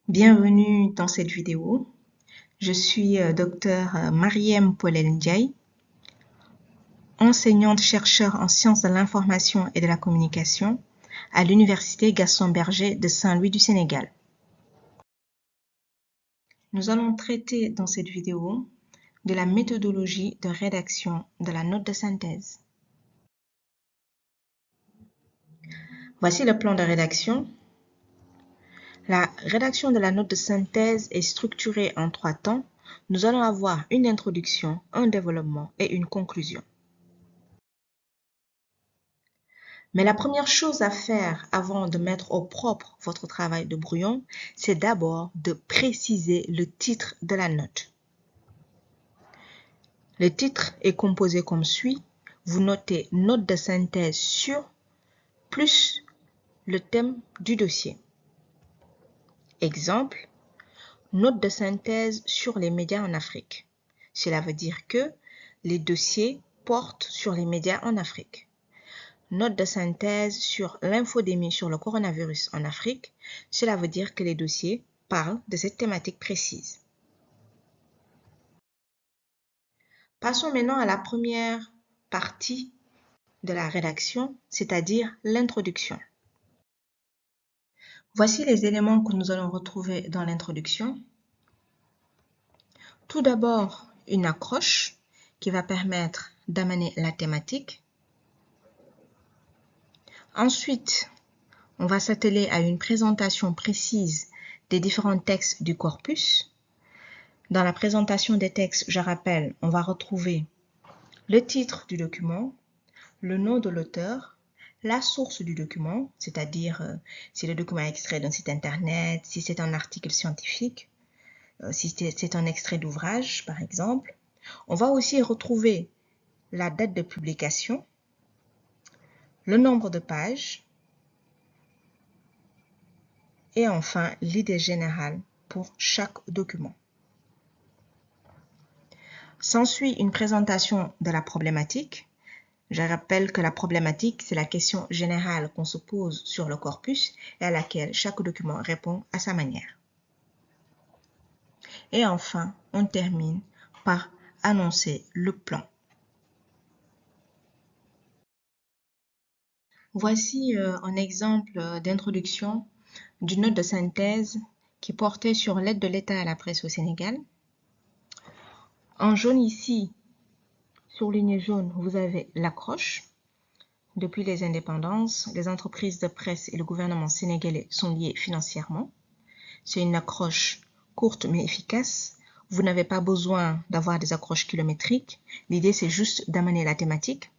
Bienvenue dans cette vidéo. Je suis Dr Mariem Pollel Ndiaye, enseignante-chercheur en sciences de l'information et de la communication à l'Université Gaston Berger de Saint-Louis du Sénégal. Nous allons traiter dans cette vidéo de la méthodologie de rédaction de la note de synthèse. Voici le plan de rédaction. La rédaction de la note de synthèse est structurée en 3 temps. Nous allons avoir une introduction, un développement et une conclusion. Mais la première chose à faire avant de mettre au propre votre travail de brouillon, c'est d'abord de préciser le titre de la note. Le titre est composé comme suit. Vous notez note de synthèse sur plus le thème du dossier. Exemple, note de synthèse sur les médias en Afrique. Cela veut dire que les dossiers portent sur les médias en Afrique. Note de synthèse sur l'infodémie sur le coronavirus en Afrique. Cela veut dire que les dossiers parlent de cette thématique précise. Passons maintenant à la première partie de la rédaction, c'est-à-dire l'introduction. Voici les éléments que nous allons retrouver dans l'introduction. Tout d'abord, une accroche qui va permettre d'amener la thématique. Ensuite, on va s'atteler à une présentation précise des différents textes du corpus. Dans la présentation des textes, je rappelle, on va retrouver le titre du document, le nom de l'auteur, la source du document, c'est-à-dire si le document est extrait d'un site internet, si c'est un article scientifique, si c'est un extrait d'ouvrage, par exemple. On va aussi retrouver la date de publication, le nombre de pages et enfin l'idée générale pour chaque document. S'ensuit une présentation de la problématique. Je rappelle que la problématique, c'est la question générale qu'on se pose sur le corpus et à laquelle chaque document répond à sa manière. Et enfin, on termine par annoncer le plan. Voici un exemple d'introduction d'une note de synthèse qui portait sur l'aide de l'État à la presse au Sénégal. En jaune ici, surligné jaune, vous avez l'accroche. Depuis les indépendances, les entreprises de presse et le gouvernement sénégalais sont liés financièrement. C'est une accroche courte mais efficace. Vous n'avez pas besoin d'avoir des accroches kilométriques. L'idée, c'est juste d'amener la thématique.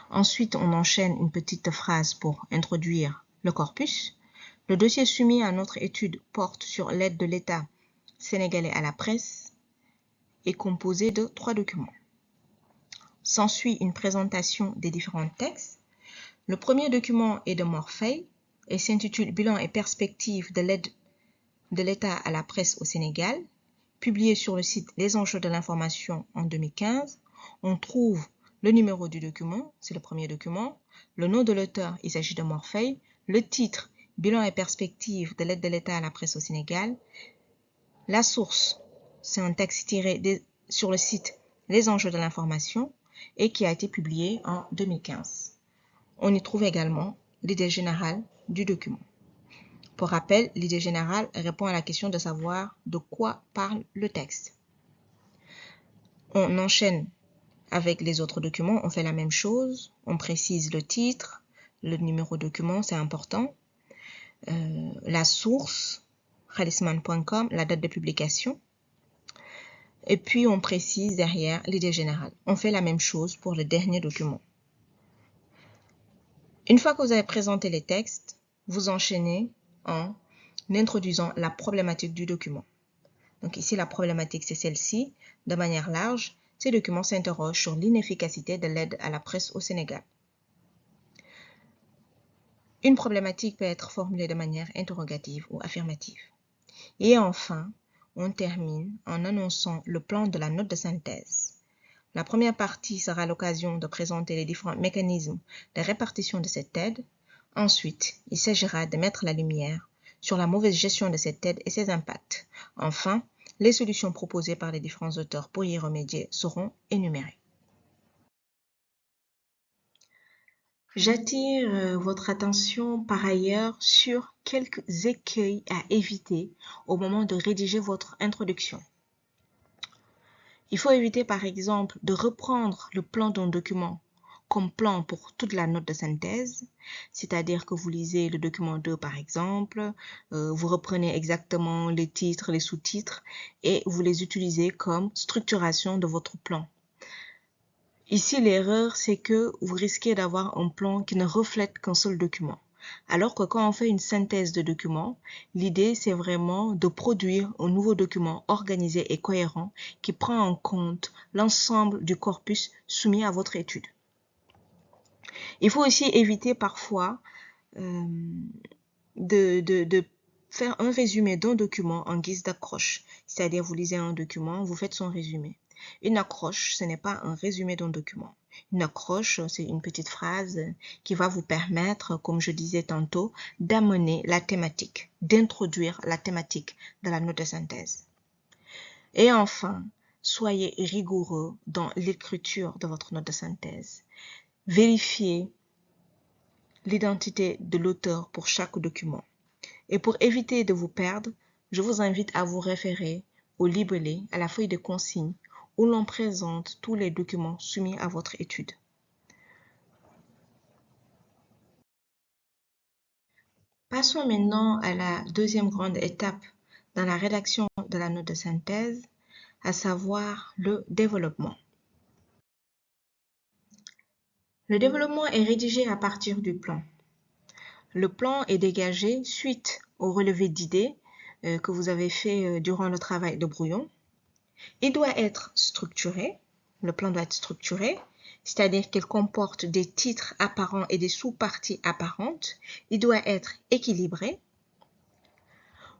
Ensuite, on enchaîne une petite phrase pour introduire le corpus. Le dossier soumis à notre étude porte sur l'aide de l'État sénégalais à la presse et composé de 3 documents. S'ensuit une présentation des différents textes. Le premier document est de Morfei et s'intitule « Bilan et perspectives de l'aide de l'État à la presse au Sénégal », publié sur le site Les enjeux de l'information en 2015. On trouve le numéro du document, c'est le premier document, le nom de l'auteur, il s'agit de Morfei, le titre « Bilan et perspectives de l'aide de l'État à la presse au Sénégal », la source, c'est un texte tiré sur le site Les enjeux de l'information et qui a été publié en 2015. On y trouve également l'idée générale du document. Pour rappel, l'idée générale répond à la question de savoir de quoi parle le texte. On enchaîne avec les autres documents, on fait la même chose, on précise le titre, le numéro de document, c'est important, la source, khalisman.com, la date de publication, et puis on précise derrière l'idée générale. On fait la même chose pour le dernier document. Une fois que vous avez présenté les textes, vous enchaînez en introduisant la problématique du document. Donc ici, la problématique, c'est celle-ci. De manière large, ces documents s'interrogent sur l'inefficacité de l'aide à la presse au Sénégal. Une problématique peut être formulée de manière interrogative ou affirmative. Et enfin, on termine en annonçant le plan de la note de synthèse. La première partie sera l'occasion de présenter les différents mécanismes de répartition de cette aide. Ensuite, il s'agira de mettre la lumière sur la mauvaise gestion de cette aide et ses impacts. Enfin, les solutions proposées par les différents auteurs pour y remédier seront énumérées. J'attire votre attention par ailleurs sur quelques écueils à éviter au moment de rédiger votre introduction. Il faut éviter par exemple de reprendre le plan d'un document comme plan pour toute la note de synthèse, c'est-à-dire que vous lisez le document 2 par exemple, vous reprenez exactement les titres, les sous-titres et vous les utilisez comme structuration de votre plan. Ici, l'erreur, c'est que vous risquez d'avoir un plan qui ne reflète qu'un seul document. Alors que quand on fait une synthèse de documents, l'idée, c'est vraiment de produire un nouveau document organisé et cohérent qui prend en compte l'ensemble du corpus soumis à votre étude. Il faut aussi éviter parfois de faire un résumé d'un document en guise d'accroche. C'est-à-dire, vous lisez un document, vous faites son résumé. Une accroche, ce n'est pas un résumé d'un document. Une accroche, c'est une petite phrase qui va vous permettre, comme je disais tantôt, d'amener la thématique, d'introduire la thématique de la note de synthèse. Et enfin, soyez rigoureux dans l'écriture de votre note de synthèse. Vérifiez l'identité de l'auteur pour chaque document. Et pour éviter de vous perdre, je vous invite à vous référer au libellé, à la feuille de consigne, où l'on présente tous les documents soumis à votre étude. Passons maintenant à la deuxième grande étape dans la rédaction de la note de synthèse, à savoir le développement. Le développement est rédigé à partir du plan. Le plan est dégagé suite au relevé d'idées que vous avez fait durant le travail de brouillon. Il doit être structuré, le plan doit être structuré, c'est-à-dire qu'il comporte des titres apparents et des sous-parties apparentes. Il doit être équilibré.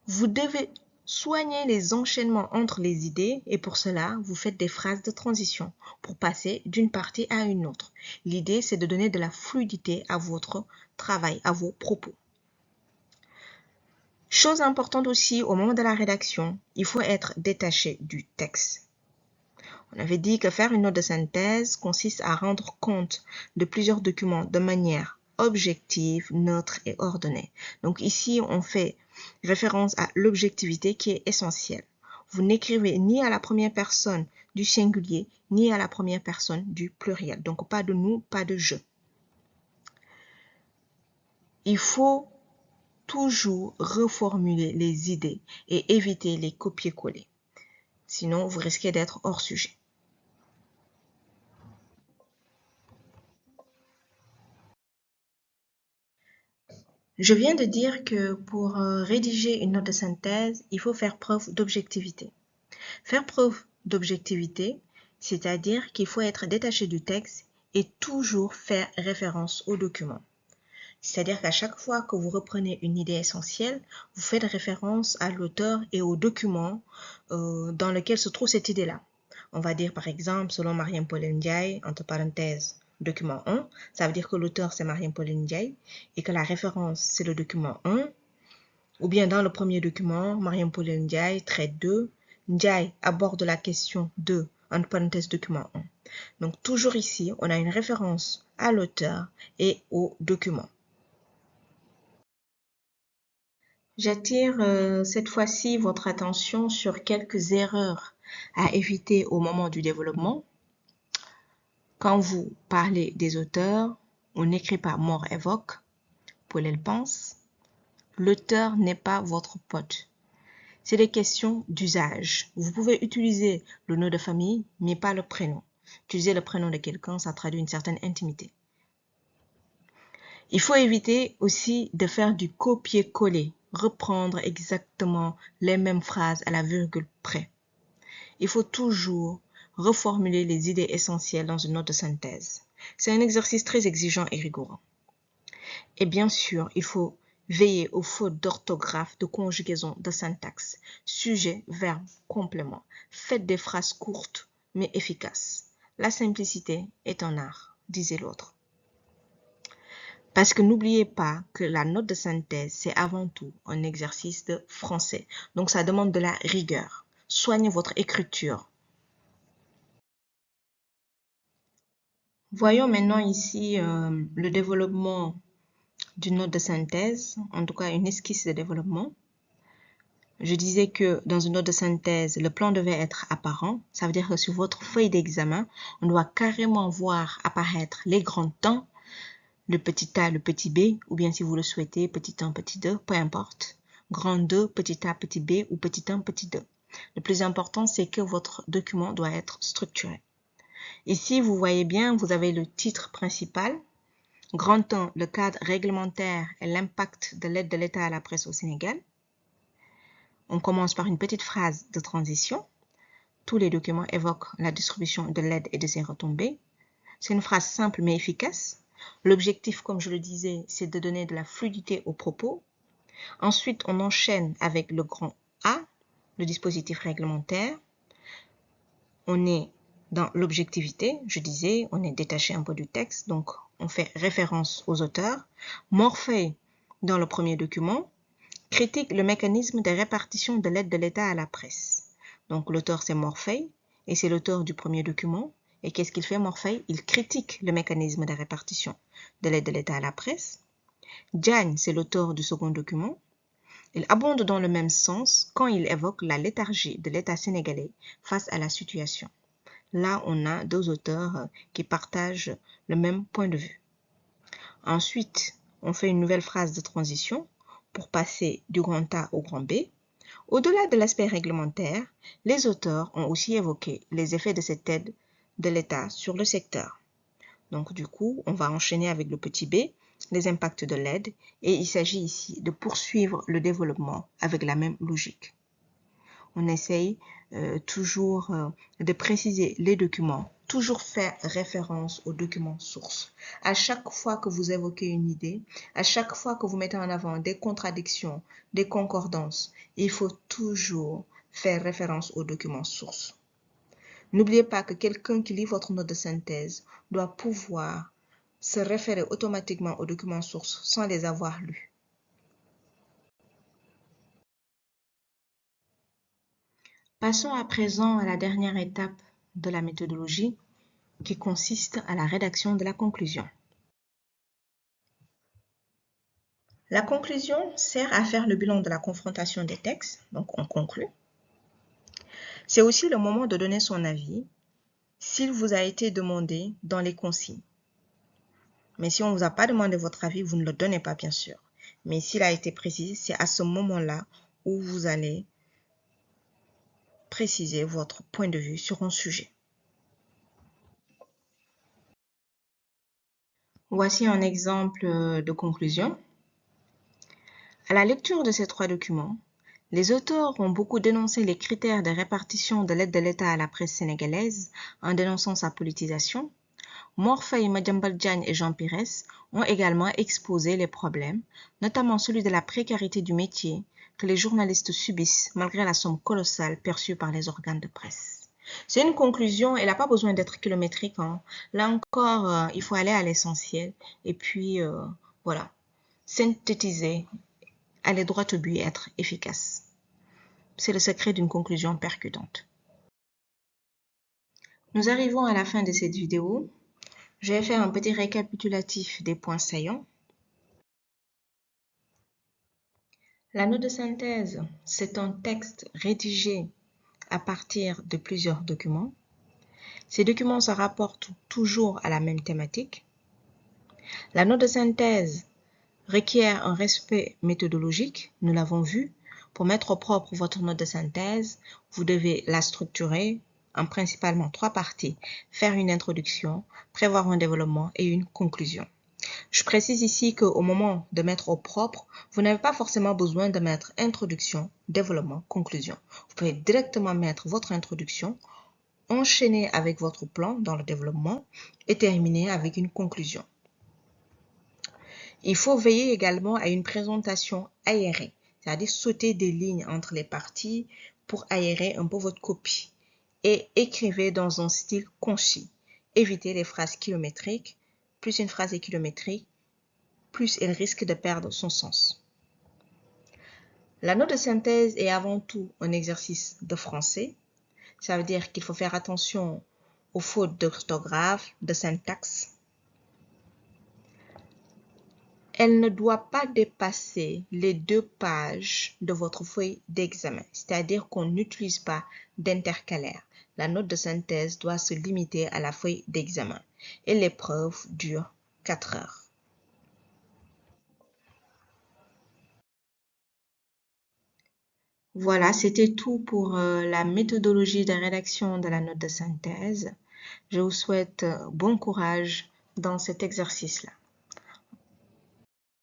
Vous devez soigner les enchaînements entre les idées et pour cela, vous faites des phrases de transition pour passer d'une partie à une autre. L'idée, c'est de donner de la fluidité à votre travail, à vos propos. Chose importante aussi, au moment de la rédaction, il faut être détaché du texte. On avait dit que faire une note de synthèse consiste à rendre compte de plusieurs documents de manière objective, neutre et ordonnée. Donc ici, on fait référence à l'objectivité qui est essentielle. Vous n'écrivez ni à la première personne du singulier, ni à la première personne du pluriel. Donc pas de nous, pas de je. Il faut toujours reformuler les idées et éviter les copier-coller. Sinon, vous risquez d'être hors sujet. Je viens de dire que pour rédiger une note de synthèse, il faut faire preuve d'objectivité. Faire preuve d'objectivité, c'est-à-dire qu'il faut être détaché du texte et toujours faire référence au document. C'est-à-dire qu'à chaque fois que vous reprenez une idée essentielle, vous faites référence à l'auteur et au document dans lequel se trouve cette idée-là. On va dire par exemple, selon Marième-Pauline Ndiaye, entre parenthèses, document 1, ça veut dire que l'auteur c'est Marième-Pauline Ndiaye et que la référence c'est le document 1. Ou bien dans le premier document, Marième-Pauline Ndiaye, trait 2, Ndiaye aborde la question 2, entre parenthèses, document 1. Donc toujours ici, on a une référence à l'auteur et au document. J'attire cette fois-ci votre attention sur quelques erreurs à éviter au moment du développement. Quand vous parlez des auteurs, on n'écrit pas mort évoque, Paul elle pense. L'auteur n'est pas votre pote. C'est des questions d'usage. Vous pouvez utiliser le nom de famille, mais pas le prénom. Utiliser le prénom de quelqu'un, ça traduit une certaine intimité. Il faut éviter aussi de faire du copier-coller, reprendre exactement les mêmes phrases à la virgule près. Il faut toujours reformuler les idées essentielles dans une note de synthèse. C'est un exercice très exigeant et rigoureux. Et bien sûr, il faut veiller aux fautes d'orthographe, de conjugaison, de syntaxe, sujet, verbe, complément. Faites des phrases courtes mais efficaces. La simplicité est un art, disait l'autre. Parce que n'oubliez pas que la note de synthèse, c'est avant tout un exercice de français. Donc, ça demande de la rigueur. Soignez votre écriture. Voyons maintenant ici le développement d'une note de synthèse, en tout cas une esquisse de développement. Je disais que dans une note de synthèse, le plan devait être apparent. Ça veut dire que sur votre feuille d'examen, on doit carrément voir apparaître les grands temps, le petit a, le petit b, ou bien si vous le souhaitez, petit 1, petit 2, peu importe. Grand 2, petit a, petit b ou petit 1, petit 2. Le plus important, c'est que votre document doit être structuré. Ici, vous voyez bien, vous avez le titre principal. Grand 1, le cadre réglementaire et l'impact de l'aide de l'État à la presse au Sénégal. On commence par une petite phrase de transition. Tous les documents évoquent la distribution de l'aide et de ses retombées. C'est une phrase simple mais efficace. L'objectif, comme je le disais, c'est de donner de la fluidité aux propos. Ensuite, on enchaîne avec le grand A, le dispositif réglementaire. On est dans l'objectivité, je disais, on est détaché un peu du texte, donc on fait référence aux auteurs. Morphée dans le premier document critique le mécanisme de répartition de l'aide de l'État à la presse. Donc l'auteur c'est Morphée et c'est l'auteur du premier document. Et qu'est-ce qu'il fait Morphée? Il critique le mécanisme de répartition de l'aide de l'État à la presse. Diagne, c'est l'auteur du second document. Il abonde dans le même sens quand il évoque la léthargie de l'État sénégalais face à la situation. Là, on a deux auteurs qui partagent le même point de vue. Ensuite, on fait une nouvelle phrase de transition pour passer du grand A au grand B. Au-delà de l'aspect réglementaire, les auteurs ont aussi évoqué les effets de cette aide de l'État sur le secteur. Donc du coup, on va enchaîner avec le petit b, les impacts de l'aide, et il s'agit ici de poursuivre le développement avec la même logique. On essaye toujours de préciser les documents, toujours faire référence aux documents sources. À chaque fois que vous évoquez une idée, à chaque fois que vous mettez en avant des contradictions, des concordances, il faut toujours faire référence aux documents sources. N'oubliez pas que quelqu'un qui lit votre note de synthèse doit pouvoir se référer automatiquement aux documents sources sans les avoir lus. Passons à présent à la dernière étape de la méthodologie qui consiste à la rédaction de la conclusion. La conclusion sert à faire le bilan de la confrontation des textes, donc on conclut. C'est aussi le moment de donner son avis s'il vous a été demandé dans les consignes. Mais si on ne vous a pas demandé votre avis, vous ne le donnez pas bien sûr. Mais s'il a été précisé, c'est à ce moment-là où vous allez préciser votre point de vue sur un sujet. Voici un exemple de conclusion. À la lecture de ces trois documents, les auteurs ont beaucoup dénoncé les critères de répartition de l'aide de l'État à la presse sénégalaise en dénonçant sa politisation. Morphée, Madiambal Diagne et Jean Pires ont également exposé les problèmes, notamment celui de la précarité du métier que les journalistes subissent malgré la somme colossale perçue par les organes de presse. C'est une conclusion, elle n'a pas besoin d'être kilométrique. Là encore, il faut aller à l'essentiel et puis voilà, synthétiser, aller droit au but et être efficace. C'est le secret d'une conclusion percutante. Nous arrivons à la fin de cette vidéo. Je vais faire un petit récapitulatif des points saillants. La note de synthèse, c'est un texte rédigé à partir de plusieurs documents. Ces documents se rapportent toujours à la même thématique. La note de synthèse requiert un respect méthodologique, nous l'avons vu. Pour mettre au propre votre note de synthèse, vous devez la structurer en principalement trois parties, faire une introduction, prévoir un développement et une conclusion. Je précise ici qu'au moment de mettre au propre, vous n'avez pas forcément besoin de mettre introduction, développement, conclusion. Vous pouvez directement mettre votre introduction, enchaîner avec votre plan dans le développement et terminer avec une conclusion. Il faut veiller également à une présentation aérée, c'est-à-dire sauter des lignes entre les parties pour aérer un peu votre copie. Et écrivez dans un style concis. Évitez les phrases kilométriques. Plus une phrase est kilométrique, plus elle risque de perdre son sens. La note de synthèse est avant tout un exercice de français. Ça veut dire qu'il faut faire attention aux fautes d'orthographe, de syntaxe. Elle ne doit pas dépasser les 2 pages de votre feuille d'examen, c'est-à-dire qu'on n'utilise pas d'intercalaire. La note de synthèse doit se limiter à la feuille d'examen et l'épreuve dure 4 heures. Voilà, c'était tout pour la méthodologie de rédaction de la note de synthèse. Je vous souhaite bon courage dans cet exercice-là.